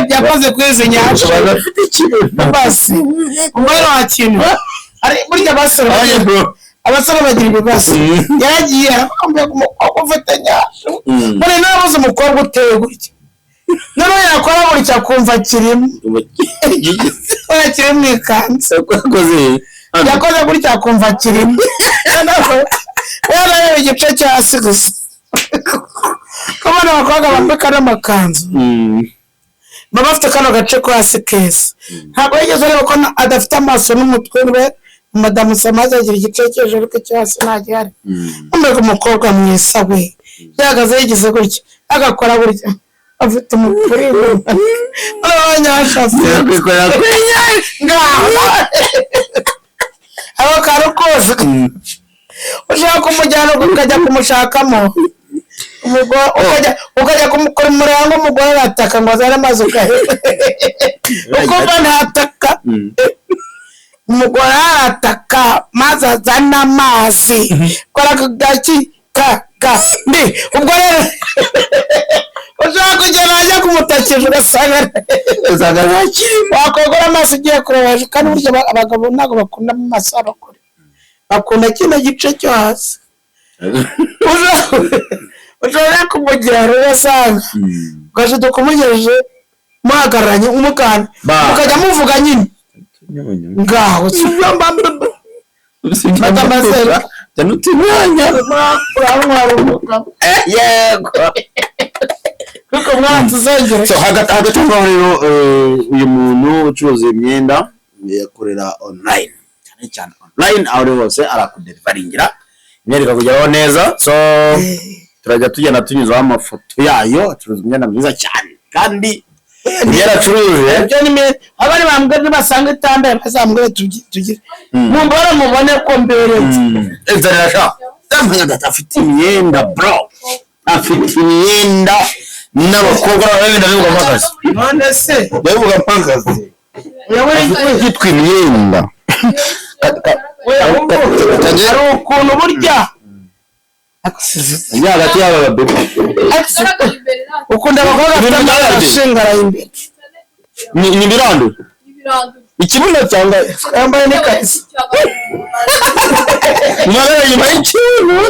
yakoze kwezi nyasho bafite ikibazo basi umwana wa kintu ari burya abasore bagira ibibazo yaragiye akambuye kumukobwa ufite nyasho muri nabuze umukobwa uteye gutya none yakora buri cyakumva kirimo kirimo ikanzu yakoze buri cyakumva kirimo yaraye igice cyo hasi gusa kubona abakobwa bambika n'amakanzu baba bafite kano gace ko hasi keza ntabwo yigeze areba ko adafite amaso n'umutwe we madamu Samaza agira igice cy'ejuru cyo hasi ntagihari umureka umukobwa mwiza we yahagaze yigize gutya agakora burya afite umupira n'abanyashafi ngaho abo karukoze ushaka kumujyana ukajya kumushakamo ukajya kumukora umurango umugore arataka ngo azane amazi ukahera uko ntataka umugore arataka maze azana amazi kora kagaki ndi ubwo rero ushaka kugera ajya kumutakira ugasanga wakogora amazi ugiye kurebaje kandi burya abagabo ntabwo bakunda mu maso abakore bakunda kino gice cyo hasi ushobora kumugera ugasanga ugashiduka kumugejeje muhagararanye umukana mukajya muvuga nyine ngaho sibyo mbambe atamasera tanutimanya urabona yego kuko mwanzi zengera so hagati rero uyu muntu ucuruza imyenda yakorera online cyane online aho hose arakudelivaringira imyenda kujyaho neza so turajya tugenda tunyuzaho amafoto yayo acuruza imyenda myiza cyane kandi yaracuruje byo ni abari bambwe basanga itambaye bazambwe tugire mumbara mubone ko mberetse ezarasha tamanya datafite imyenda bro afite imyenda n'abakobwa b'abenda bivuga mpagaze none se bivuga mpagaze yitwa imyenda ari ukuntu burya ya hagati y'aba babebe ukunda abakobwa bafite amashingara imbere ni birando ikibuno cyangwa yambaye n'ikariso mwana nyuma y'ikibuno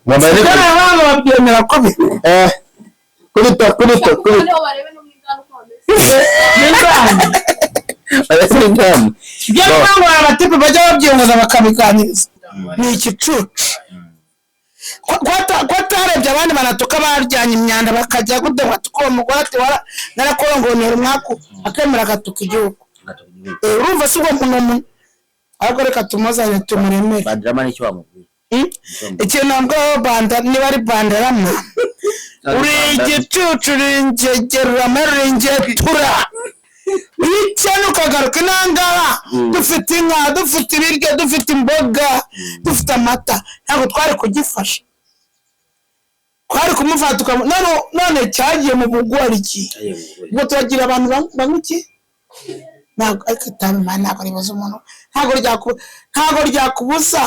mwana n'ikariso babyemera ko kurita byo ngo abatipe bajya babyemeza bakabiganiriza ni igicucu ko atarebye abandi banatuka baryanye imyanda bakajya gudema tuko mugore ati wara narakorongonera umwaku akemera agatuka igihugu urumva si ubwo muntu ahubwo reka tumuzanye tumuremere bandrama n'icyo bamubwira ikintu ngo banda niba ari bandarama uri igicucu ringegera amaringetura icyane ukagaruka intangara dufite inka dufite ibiryo dufite imboga dufite amata ntabwo twari kugifasha twari kumufata none cyagiye mu bugwari iki ngo turagira abantu bamuki ntabwo ariko itamana ntabwo ribaza umuntu ntabwo ryakubuza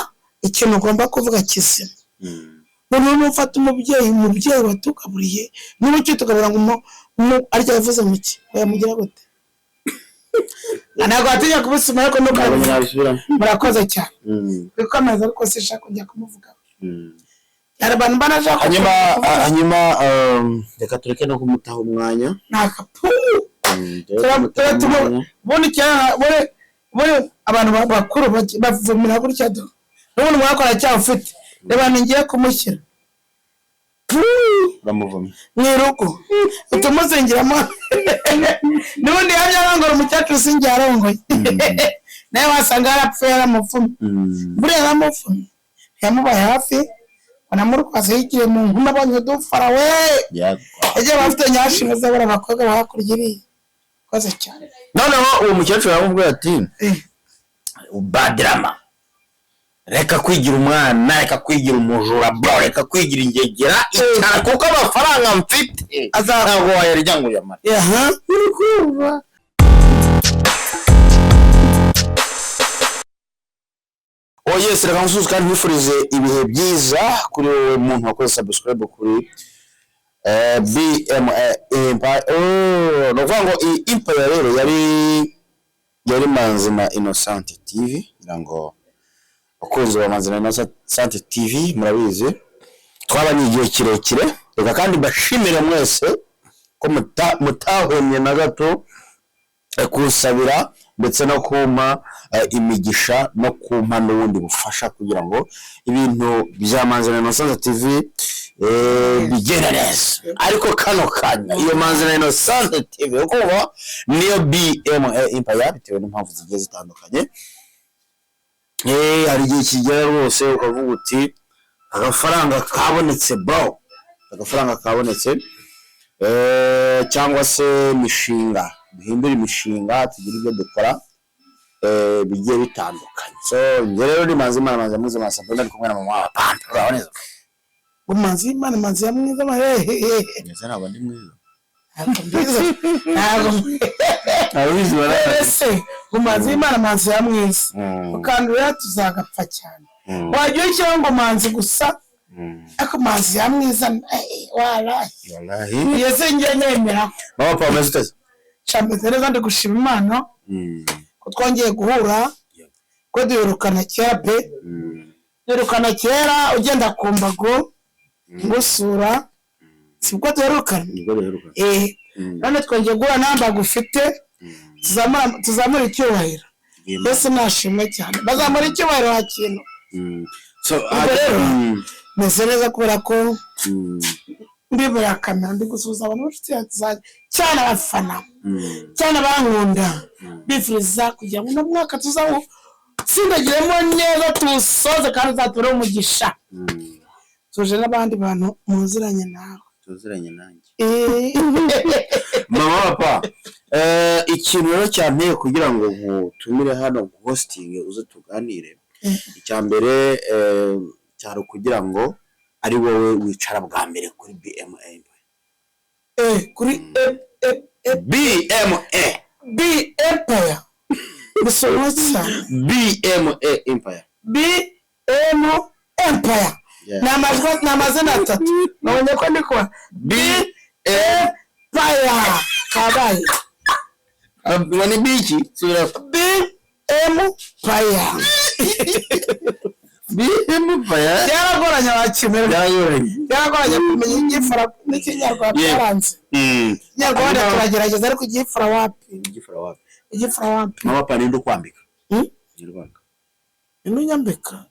ikintu ugomba kuvuga kizima none ufata umubyeyi watugaburiye n'ubuki tugabura ngo arya yavuze muki yamugira gute ntabwo atinya kubusima ariko murakoze cyane bikomeza ariko sishaka kujya kumuvuga abantu banaje hanyuma reka tureke no kumutaha umwanya nakapu ubundi abantu bakuru bavumira gutya do n'ubundi mwakora cyangwa ufite reba ngiye kumushyira bamuvumye mwiruko utumuzingiramo n'ubundi yabyarangora umukecuru singiye arongoye nawe wasanga yarapfuye yaramuvumye buriya yaramuvumye yamubaye hafi banamurwaza yigiye mu nkumi abonye dufara we yagiye bafite nyashinga z'abara abakobwa bahakurya iriya koze cyane noneho uwo mukecuru yaramubwiye ati badrama reka kwigira umwana reka kwigira umujura bro reka kwigira ingegera icyara kuko amafaranga mfite ntabwo wayarya ngo uyamare urukumva yes reka nsusuka nifurize ibihe byiza kuri wowe muntu wakoze subscribe kuri BMA Empire. No kuvuga ngo iyi Empire rero yari Manzina Innocent TV, ngo akunze wa Manzina Innocent TV murabizi twabanye igihe kirekire, reka kandi bashimire mwese ko mutahonye na gato kusabira ndetse no kuma imigisha no kumpa n'ubundi bufasha kugira ngo ibintu bya Manzina Innocent TV bigenda neza. Ariko kano kanya iyo Manzina Innocent TV uko niyo BMA Empire bitewe n'impamvu zigiye zitandukanye. Hari igihe kigera rwose ukavuga uti agafaranga kabonetse bro, agafaranga kabonetse, cyangwa se imishinga duhindura imishinga tugira ibyo dukora bigiye bitandukanye. So njye rero ni Manzimana muze masabwe ndi kumwe na mama wa Panta uraboneza Manzimana manzi yamwiza mahehe neza nabo ndi mwiza abizi barase Manzimana manzi yamwiza kandi rero tuzagapfa cyane wagiye cyangwa manzi gusa ako manzi yamwiza wallahi yese ngiye nemera mama pa umeze cyambere neza ndi gushima Imana ko twongeye guhura ko duherukana kera pe duherukana kera ugenda ku mbago ngusura sibwo duherukana none twongeye guhura nambaga ufite tuzamura icyubahiro mbese nashimwe cyane bazamura icyubahiro hakintu so meze neza kubera ko ndibura kamera ndi gusuhuza abantu bafite cyane abafana cyane bankunda bifuriza kugira ngo no mwaka tuzaho sindagiremo neza tusoze kandi zature umugisha tuje n'abandi bantu muziranye nawe tuziranye nanjye mama papa ikintu rero cyanteye kugira ngo nkutumire hano hosting uze tuganire icyambere cyaro kugira ngo ari wowe wicara bwa mbere kuri BMA kuri BMA bisobanutse BMA Empire BMA Empire n'amazina atatu nabonye ko ndikora BMA kabaye wani biki sura BMA BMA yaragoranye abakimera yaragoranye kumenya igifara n'ikinyarwanda byaranze nyarwanda turagerageza ariko igifara wapi mama pa nindo kwambika nyarwanda nyambika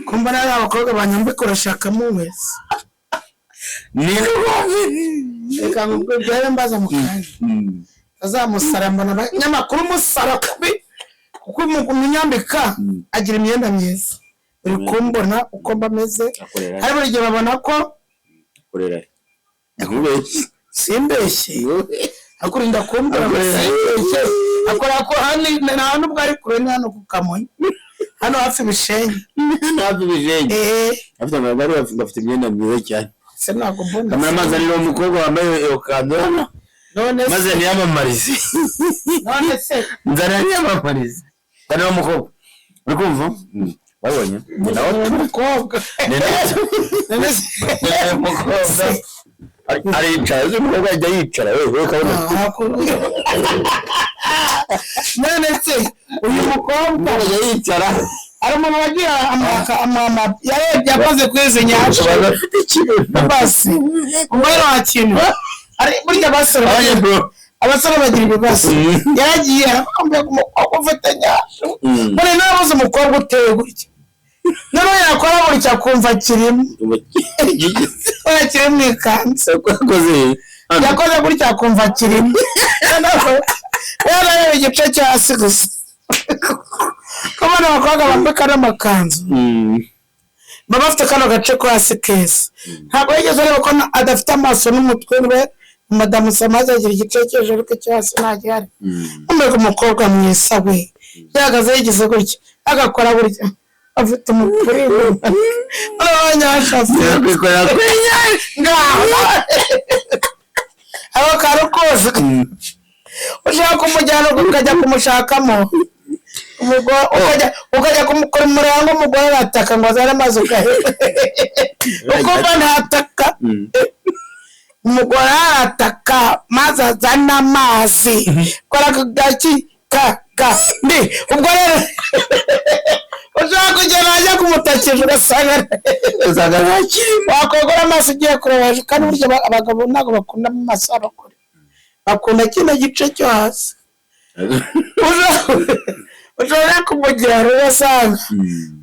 kumba nari abakobwa banyambika urashakamo wese nindo reka ngo byare mbaza mu kanya azamusara mbona nyamakuru musara kubi kuko umunyambika agira imyenda myiza uri kumbona uko mbameze hari buri gihe babona ko korera simbeshye akurinda kumbura akora ko hano nubwo ari kure hano ku Kamonyi hano hafi Bishenyi afite amagari bafite imyenda myiza cyane se ntabwo mbona kamera mazanira umukobwa wambaye okando none maze niyamamarize none se nzana niyamamarize kandi umukobwa uri kumva wabonye nawe umukobwa none se umukobwa aricara uzi umukobwa ajya yicara wewe ukabona none se uyu mukobwa ajya yicara ari umuntu wagira amama yakoze kwezi nyacyo bafite ikintu basi umwere wa kintu ari burya abasore bagira ibibazo yaragiye akambaye umukobwa ufite nyacyo none nabuze umukobwa uteye gutya none yakora buri cyakumva kirimo kiri mu ikanzu yakoze gutya akumva kirimo yarareba igice cyo hasi gusa kubona abakobwa bambika n'amakanzu baba bafite kano gace ko hasi keza ntabwo yigeze areba ko adafite amaso n'umutwe we madamu Samaza agira igice cyo hejuru cyo hasi ntagihari umureka umukobwa mwiza we yahagaze yigize gutya agakora burya afite umupira n'abanyashafu yakora kwenya ngaho abo karukoze ushaka kumujyana ukajya kumushakamo umugore ukajya kumukora umurango umugore arataka ngo azane amazi ukumva ntataka umugore arataka maze azana amazi kora kagaki ndi ubwo rero ushaka kugenda ajya kumutakira ugasanga wakogora amaso ugiye kurebaje kandi burya abagabo ntabwo bakunda mu maso abakora bakunda kino gice cyo hasi ushobora kumugira ugasanga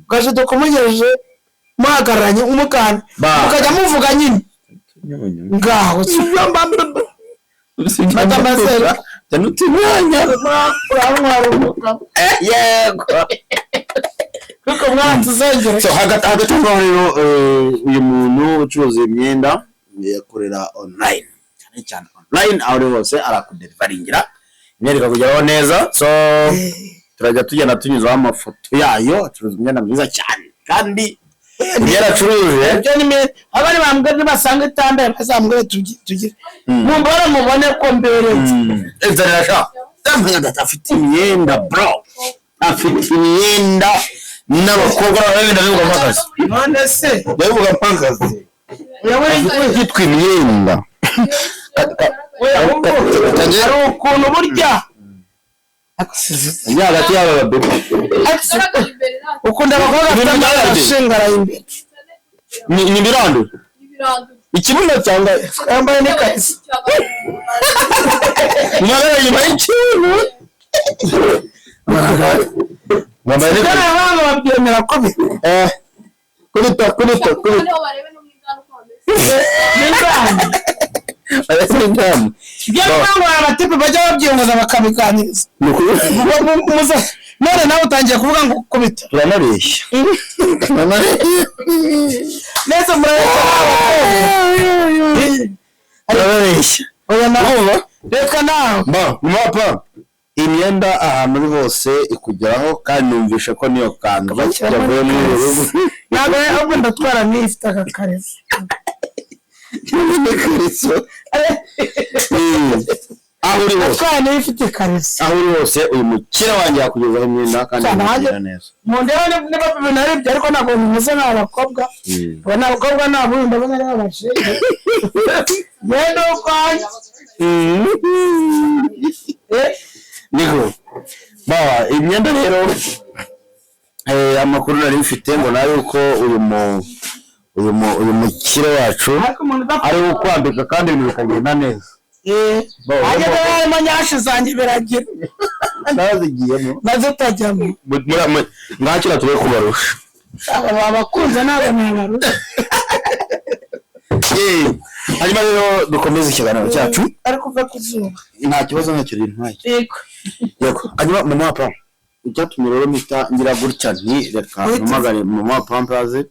ugashiduka kumugejeje muhagararanye umukanda mukajya muvuga nyine ngaho sibyo mbamba Matamasera tanutimanya uramwara umugabo yego kuko mwanzi zongera so hagati rero uyu muntu ucuruza imyenda yakorera online cyane online aho hose arakudelivaringira imyenda kugeraho neza so turajya tugenda tunyuzaho amafoto yayo acuruza imyenda myiza cyane kandi yaracuruje byo ni abari bambwe basanga itambaye bazambwe tugire mumbara mubone ko mberetse ezarasha tamenya afite imyenda bro afite imyenda n'abakobwa bagenda bivuga mpagaze none se bivuga mpagaze yitwa imyenda ari ukuntu burya hagati y'aba bebe ukunda abakobwa bafite amashingara imbere ni birando ikibuno cyangwa yambaye n'ikariso mwabera nyuma y'ikintu mwambaye n'ikariso babyemera ko kubita abatipe bajya babyiyongoza bakabiganiriza none nawe utangiye kuvuga ngo kubita turanabeshya neza turabeshya reka nawe mwapa imyenda ahantu hose ikugeraho kandi numvishe ko niyo kanzu yavuye mu rugo ntabwo ahubwo ndatwara n'ifite akakariso aho uri hose atwara n'ifite ikariso aho uri hose uyu mukire wanjye yakugezaho imyenda kandi amugirira neza mu ndeba niba binarebye ariko ntabwo bimeze nk'abakobwa ubona abakobwa ntabwo ndabona ari abashinzwe yenda ukwanjye niko baba imyenda rero amakuru nari mfite ngo nayo uko uyu mukire wacu ari ukwambika kandi ibintu bikagenda neza ageze harimo nyashi zanjye biragira nazigiyemo nazitajyamo ngakira tube kubarusha abakunze ntabwo nabarusha hanyuma rero dukomeze ikiganiro cyacu ariko uva ku zuba nta kibazo ntacyo rintwaye yego hanyuma mama papa icyatumye rero mpita ngira gutya nti reka mpamagare mama pampaze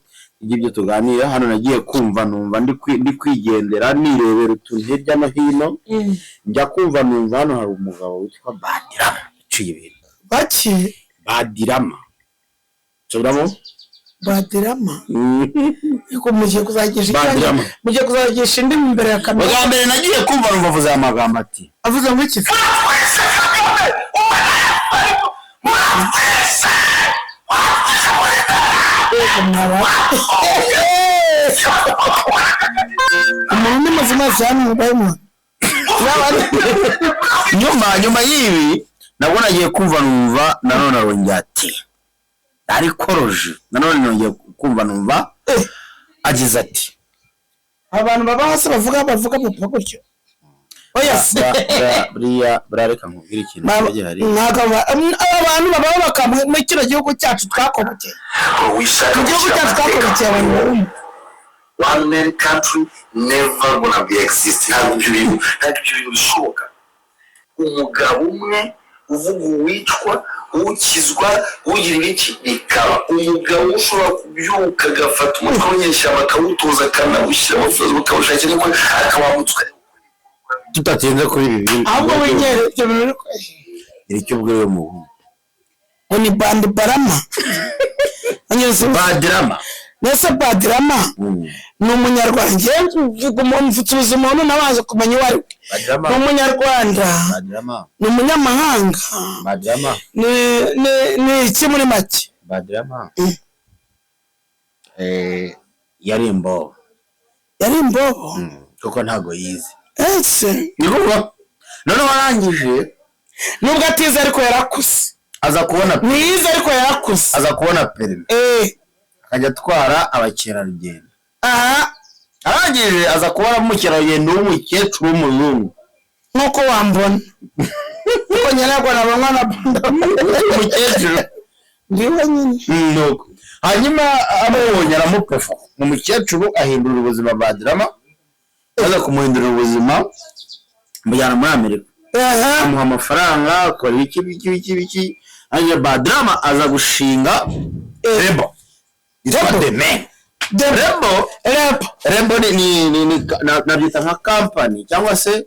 ibyo tuganira hano nagiye kumva numva ndi kwigendera nirebera utuntu hirya no hino njya kumva numva hano hari umugabo witwa Badirama uciye ibintu baki Badirama turamo Badirama yuko mugiye kuzagisha indi imbere ya kamera bwa mbere nagiye kumva numva avuze amagambo ati avuze ngo iki umuntu muzima cyane mubayimo nyuma y'ibi nabwo nagiye kumva numva nanone arongera ati ariko roje nanone nongeye kumva numva agize ati abantu baba hasi bavuga papa gutyo oya buriya barareka nkubwira ikintu gihari abantu baba bakamwe mu kino gihugu cyacu twakobokeye mu gihugu cyacu twakobokeye abantu barimo one man country never gonna be exist ntabwo ibyo bintu bishoboka umugabo umwe uvuga uwicwa ukizwa ugira ibiki ikaba umugabo ushobora kubyuka agafata umutwe w'inyeshyamba akawutoza akanawushyira amafuzo bakawushakira ko akawamutswe tutatinze kuri ibi bintu ahubwo winyere ibyo bintu iri cyo bwire mu ngo ni Badirama Badirama nese Badrama ni umunyarwanda mvuze umuntu nabaza kumenya uwo ari we ni umunyarwanda ni umunyamahanga ni iki muri make Badrama yari imbobo kuko ntago yize ese none warangije nubwo atize ariko yarakuze aza kubona niyize ariko yarakuze aza kubona perime akajya atwara abakerarugendo arangije aza kubona umukerarugendo w'umukecuru w'umuzungu nk'uko wambona kuko nyaragwa nabanywa na umukecuru ndiwe nyine nuko hanyuma amubonye aramupefa umukecuru ahindura ubuzima Badrama aza kumuhindurira ubuzima mujyana muri Amerika amuha amafaranga akora iki hanyuma Badrama aza gushinga Rebo Rebo ni nabyita nka company cyangwa se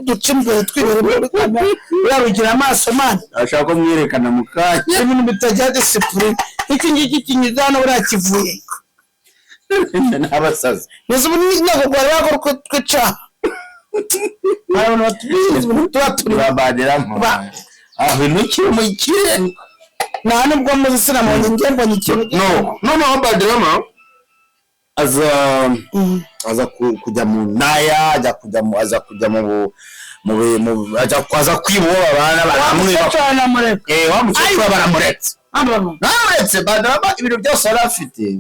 ducimbere twibere muri kamera yarugira amaso man ashaka ko mwerekana mu kanya ibintu bitajya discipline iki ngiki kinyizana urakivuye n'abasazi nizo n'inyago gwari bagorko twica turi Badrama inukiri mu kirere nta nubwo muzi sinamubonye njye mbonye ikintu no Badrama aza kujya mu ndaya aza kujya mu aza kwiboha abana baramuretse Badrama ibintu byose yari afite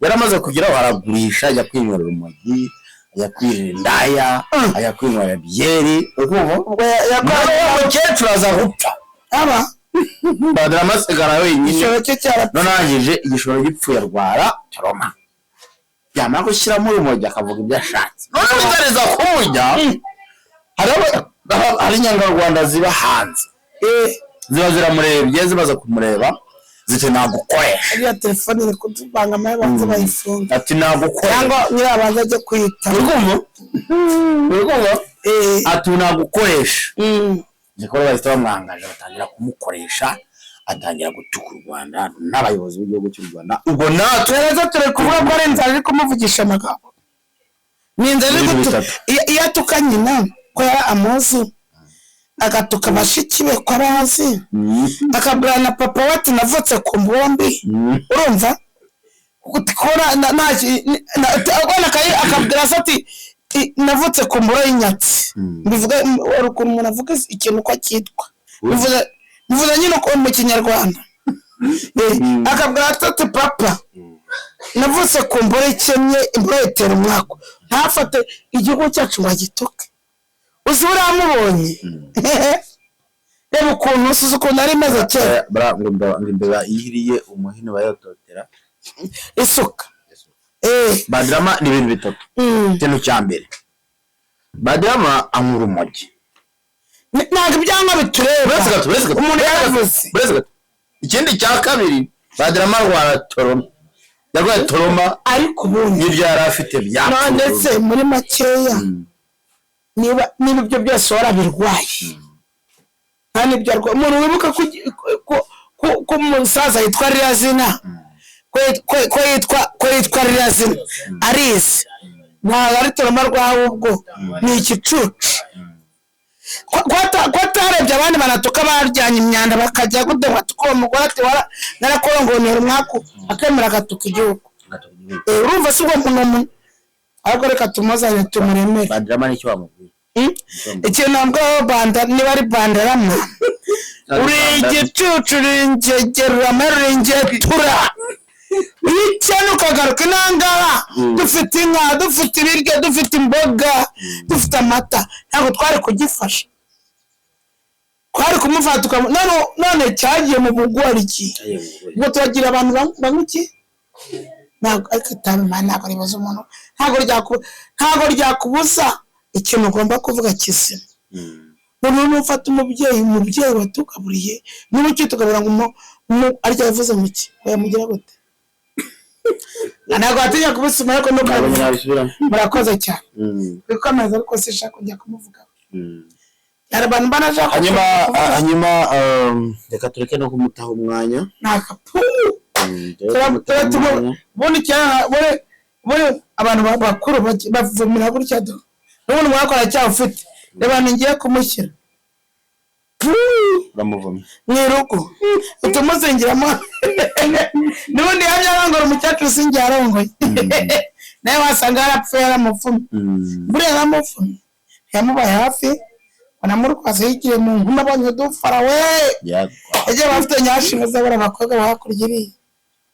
yaramaze kugeraho aragurisha ajya kwinywera urumogi ajya kwirira indaya ajya kwinywera byeri umukecuru aza gupfa Badrama asigara wenyine none arangije igishoro gipfuye arwara toroma yamara gushyiramo urumogi akavuga ibyo ashatse none bitareza kumujya hari inyangarwanda ziba hanze ziba ziramurebye zimaze kumureba ziti nagukoresha iriya telefone iri kutubanga amaye banze bayifunga ati nagukoresha cyangwa nyirabanza ajye kwita urumva ati nagukoresha gikora bahita bamwangaje batangira kumukoresha atangira gutuka u Rwanda n'abayobozi b'igihugu cy'u Rwanda ubwo natwe rero turi kuvuga ko ari inzara iri kumuvugisha amagambo ni inzara iri gutuka iyo atuka nyina ko yari amuzi agatuka bashiki be ko abazi akabwira na papa we ati navutse ku mbombi urumva akabwira se ati navutse ku mboro y'inyatsi bivuga ukuntu umuntu avuga ikintu uko cyitwa bivuze nyine uko mu kinyarwanda akabwira ati papa navutse ku mboro ikennye imboro itera umwaka ntafate igihugu cyacu ngo agituke uzi uramubonye reba ukuntu usuze ukuntu ari meze kera ngo imbeba ihiriye umuhini bayototera isuka Badrama ni ibintu bitatu ikintu cya mbere Badrama anywa urumogi ntabwo ibyanga bitureba umuntu yaravuze ikindi cya kabiri Badrama arwara yarwaye toroma ariko ubundi n'ibyo yari afite byapfuye ndetse muri makeya niba ibyo byose warabirwaye nta n'ibyo arwaye umuntu wibuka ko umusaza yitwa ririya zina ko yitwa ririya zina arizi ntabwo ari toroma rwawe ubwo ni igicucu ko atarebye abandi banatuka baryanye imyanda bakajya gute batuka uwo mugore ati narakorongonera umwaku akemera agatuka igihugu urumva si ubwo muntu ahubwo reka tumuzanye tumuremere Badrama nicyo wamubwira ikintu ntabwo niba ari Badrama uri igicucu uri ingegerama uri ingetura wicana ukagaruka inangara dufite inka dufite ibiryo dufite imboga dufite amata ntabwo twari kugifasha twari kumufata none cyagiye mu bugori iki ubwo turagira abantu banywa iki ntabwo ariko ntabwo ribuza umuntu ntabwo ryakubuza ikintu ugomba kuvuga kizima noneho ufata umubyeyi watugaburiye n'ubu icyo tugabura ngo arya yavuze mu ki wamugira gute ntabwo watinya kubusima ariko murakoze cyane bikomeza ariko sinshaka kujya kumuvugaho yari abantu banashaka hanyuma reka tureke no kumutaha umwanya nakapu Bundi cyane buri abantu bakuru bavumira gutya do. N'ubundi mwakora cyaho ufite. Reba ngiye kumushyira. Bamuvumye. Mwiruko. Utumuzengiramo. N'ubundi yabyarangora umukecuru singiye arongoye. Nawe wasanga yarapfuye yaramuvumye. Buriya yaramuvumye. Yamubaye hafi. Wanamurukwaza yigiye mu nkuma abonye dufara we. Eje bafite nyashinga z'abana bakobwa bakurigiriye.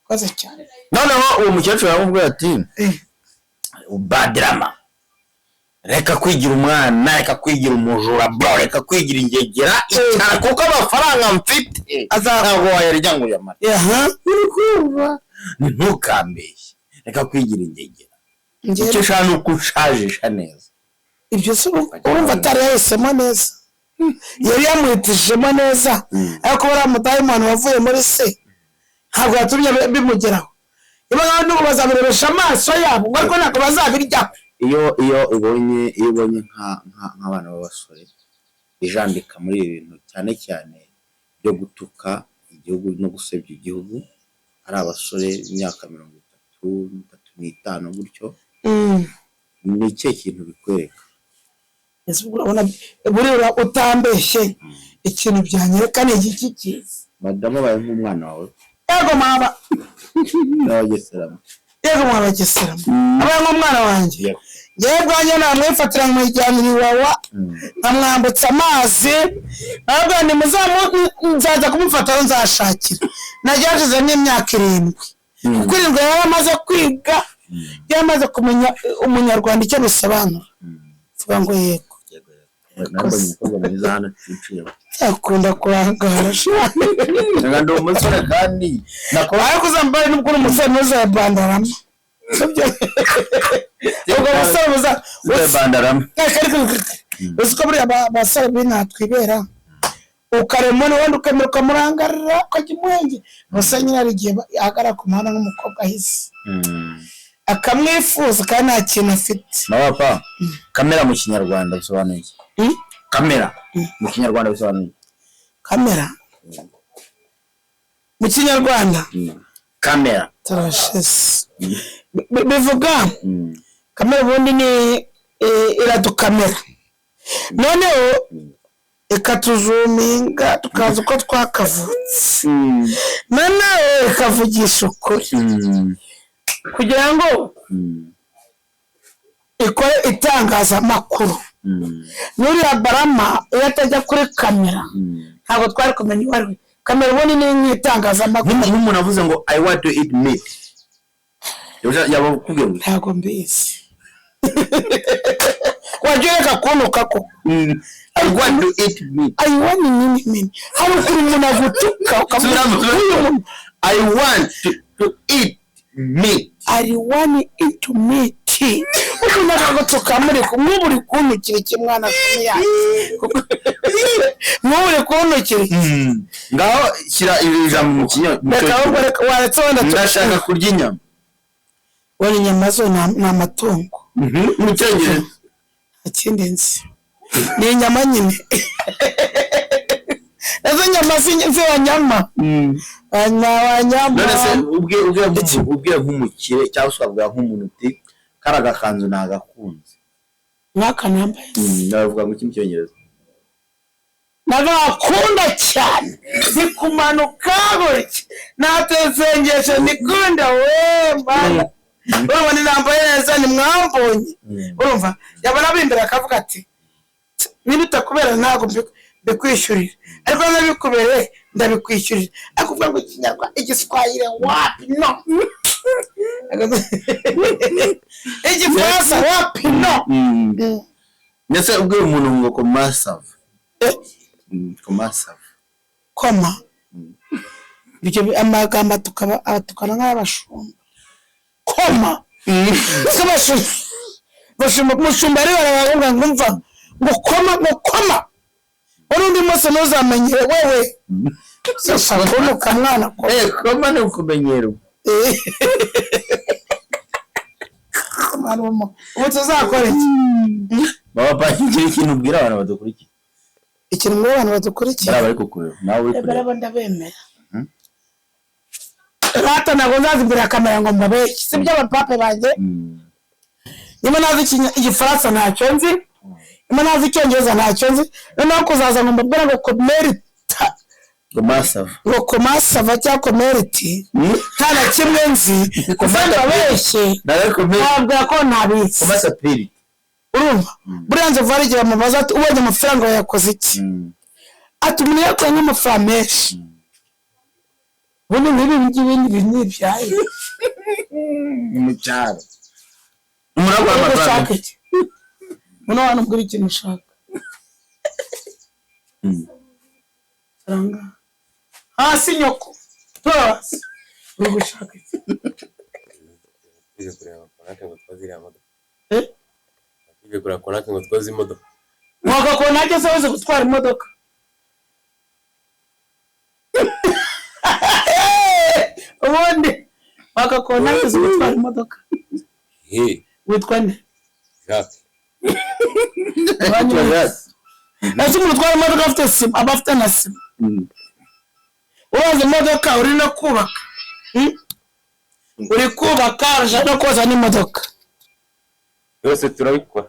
Koze cyane. Noneho uwo mukecuru yaramubwiye ati badrama. Reka kwigira umwana, reka kwigira umujura, bro, reka kwigira ingegera cyane kuko amafaranga mfite ntabwo wayarya ngo yamare. Ntukambeshye. Reka kwigira ingegera. Icyo ushaka ni uko ushajisha neza. Ibyo se urumva atari yahisemo neza. Yari yamwitishijemo neza. Ariko baramudayimoni wavuye muri se. Ntabwo yatumye bimugeraho. Niba n'ubu bazabirebesha amaso yabo ariko ntabwo bazabiryaho. Iyo ubonye nk'abana b'abasore ijandika muri ibi bintu cyane cyane byo gutuka igihugu no gusebya igihugu ari abasore imyaka 33 gutyo ni ikihe kintu bikwereka? Urabona buriya utambeshye ikintu byanyereka ni iki cyiza. Madamu baye nk'umwana wawe. Yego mama. N'abageseramu. Yego mwabageseramu. Abaye nk'umwana wanjye. Yewe bwanjye namwifatira mu ijyaniro wawa. Namwambutsa amazi. Ntabwo ni nzaza kumufata nzashakira. Nagerageze n'imyaka 7. Kuko irindwi yari amaze kwiga. Yamaze kumenya umunyarwanda icyo bisobanura. Vuga ngo yego. Ntabwo umukobwa mwiza hano twiciye. Akunda kurangara shaka. Ngando umusore kandi nakobaye kuzambaye n'ubwo umusore muza bandarama. Ubwo umusore muza bandarama. Uziko buri abasore binatwibera. Ukaremone wandi ukemeruka murangarira kajya umwenge. Musa nyine arigiye agara ku muhanda n'umukobwa ahise. Akamwifuza kandi nta kintu afite. Papa, kamera mu kinyarwanda bisobanuye. Kamera mu kinyarwanda bisobanuye. Kamera mu kinyarwanda. Kamera. Tarashese. Bivuga. Kamera ubundi ni iradukamera. Noneho ikatuzuminga tukaza uko twakavutse. Noneho ikavugisha ukuri. Kugira ngo ikore itangaza amakuru. Nuriya barama iyo atajya kuri kamera ntabwo twari kumenya uwo ari we. Kamera ubundi ni nk'itangaza amakuru. Nk'umuntu avuze ngo I want to eat meat. Yaba kubwiye ngo ntabwo mbizi. Wajyeka kunuka ko. I want to eat meat. I want meat. Hari ukuri umuntu agutuka ukamubwira I want to eat meat. I want eat meat. Umuntu akagutuka muri kumuburi kunukira kimwana kumya. Muri kunukira. Ngaho shyira ijambo mu kinyarwanda. Reka waretse wenda ndashaka kurya inyama. Wari inyama zo na matungo. Mu cyongereza. Akindi nzi. Ni inyama nyine. Ezo nyama z'abanyama. Abanyama. None se ubwiye nk'umukire cyangwa usabwa nk'umuntu uti karaga kanzu nagakunze. Mwaka nambaye. Navuga ngo kimwe cyongereza. Nagakunda cyane. Zikumanuka gutya. Natezengesha nikunda we mbana. Urumva ni nambaye neza ni mwambonye. Urumva yabona bimbera akavuga ati niba utakubera ntago mbikwishyurira. Ariko nabikubere ndabikwishyurira. Akuvuga ngo ikinyarwanda igiswahili wapi no. Igifransa wapi no. Nese ubwiye umuntu ngo komasave. Komasave. Koma. Bicyo amagambo atukana nk'abashumba. Koma. Bashumba mushumba ari baravuga ngo mva ngo koma. Urundi munsi ntuzamenyere wewe. Sasa kono kamwana ko. Koma ni ukumenyero. Marumo. Utazakora iki? Baba pakije ikintu ubwira abantu badukurikiye. Ikintu ngo abantu badukurikiye. Bari kukureba. Nawe uri kureba. Barabonda bemera. hato ntabwo nzazimbira kamera ngo mbabeshye sibyo abapape banjye nyuma nazi igifaransa ntacyo nzi nyuma nazi icyongereza ntacyo nzi noneho kuzaza ngo mbabwira ngo komerita ngo komasava cyangwa komeriti nta na kimwe nzi kuva mbabeshye nababwira ko ntabizi urumva buriya nzovu hari igihe bamubaza ati ubonye amafaranga yakoze iki ati umuntu yakoranye amafaranga menshi ubundi nk'ibi ngibi ni ibyaye ni mu cyaro umuragwa amafaranga muno hano mbwira ikintu ushaka faranga hasi nyoko hasi uri gushaka iki tuje kureba konake ngo twaziriya modoka tuje kureba konake ngo twazi imodoka mwaka konake se waze gutwara imodoka ubundi mwaka konake se gutwara imodoka witwa nde Jacques nasi umuntu utwara imodoka afite sima aba afite na sima uwaze imodoka uri no kubaka uri kubaka urashaka no koza n'imodoka yose turabikora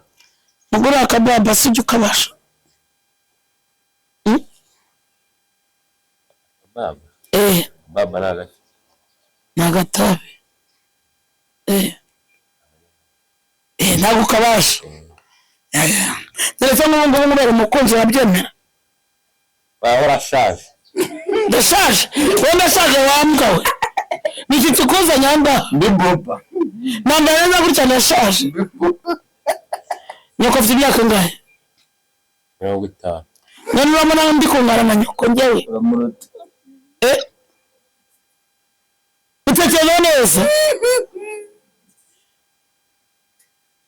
mugura akababa sijya ukabasha baba nagace nagatabe ntabwo ukabasha ndetse n'ubu ngubu ngubera umukunzi wabyemera waba urashaje ndashaje wowe ndashaje wambwa we ni iki kikuzanye ahangaha ndi boba nambara neza gutya ndashaje nyoko afite imyaka ingahe 50 none urabona ndi kungana na nyoko njyewe utekereza neza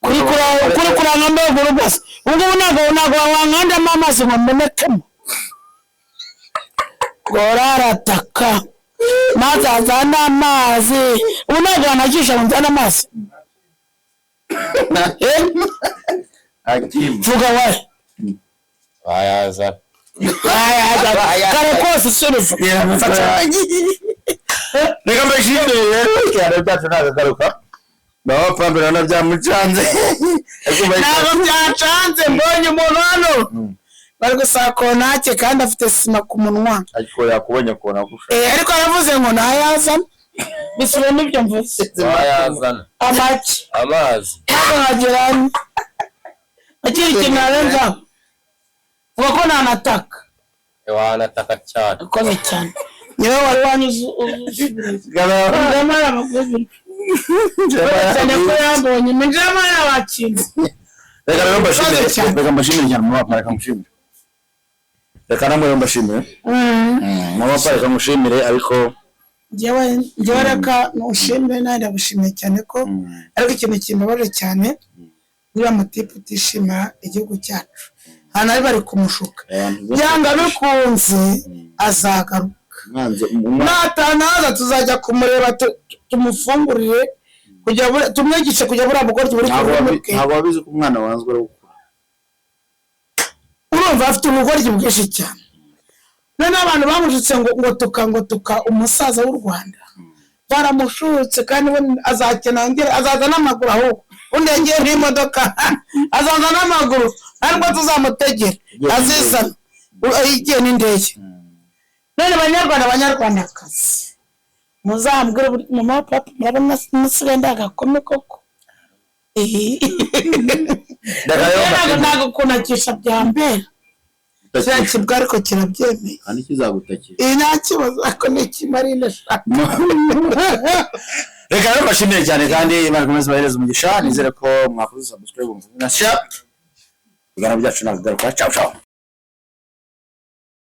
kuri kuranga mbeguru bose ubwo ntabwo wankandamo amazi ngo mmenekemo gorarataka maze azana amazi ubu ntabwo wanakisha ngo nzane amazi vuga wawe wayaza kare kose isubiza reka mbashimire rero cyane byacu nagagaruka naho pambira na byamucanze ntabwo byacanze mbonye umuntu hano bari gusaba konake kandi afite sima ku munwa ariko yakubonye kona gusha ariko aravuze ngo ntayazana bisubire n'ibyo mvuze wayazana amaki amazi ntabwo nkageranye akiri ikintu narenzaho vuga ko ntanataka wanataka cyane ukoze cyane niwe wari wanyuze cyane ko yambonye njama yabakinze reka rero mbashimire cyane mu bapara kamushimire reka namwe mbashimire mu bapara kamushimire ariko njyewe reka nushimire nawe ndagushimiye cyane ko ariko ikintu kimbabaje cyane uriya mutipe utishimira igihugu cyacu hano ari bari kumushuka byanga bikunze azagaruka natanaza tuzajya kumureba tumufungurire kujya tumwigishe kujya buriya bugoryi buri kuvunika ntabwo wabizi ko umwana wanzwe ari gukura urumva afite ubugoryi bwinshi cyane none abantu bamushutse ngo tuka umusaza w'u Rwanda baramushutse kandi azakena azaza n'amaguru ahubwo undi yagiye n'imodoka azaza n'amaguru ariko tuzamutegera azizana igiye n'indege none banyarwandakazi muzambwire mama papa murabona musigaye ndagakome koko ntabwo kunakisha bya mbere kiriya kibwa ariko kirabyemeye kandi kizagutakira nta kibazo ariko ni ikimarine shaka reka rero mbashimire cyane kandi barakomeza bahereza umugisha nizere ko mwakoze subscribe na share ibiganiro byacu nagaruka ciao ciao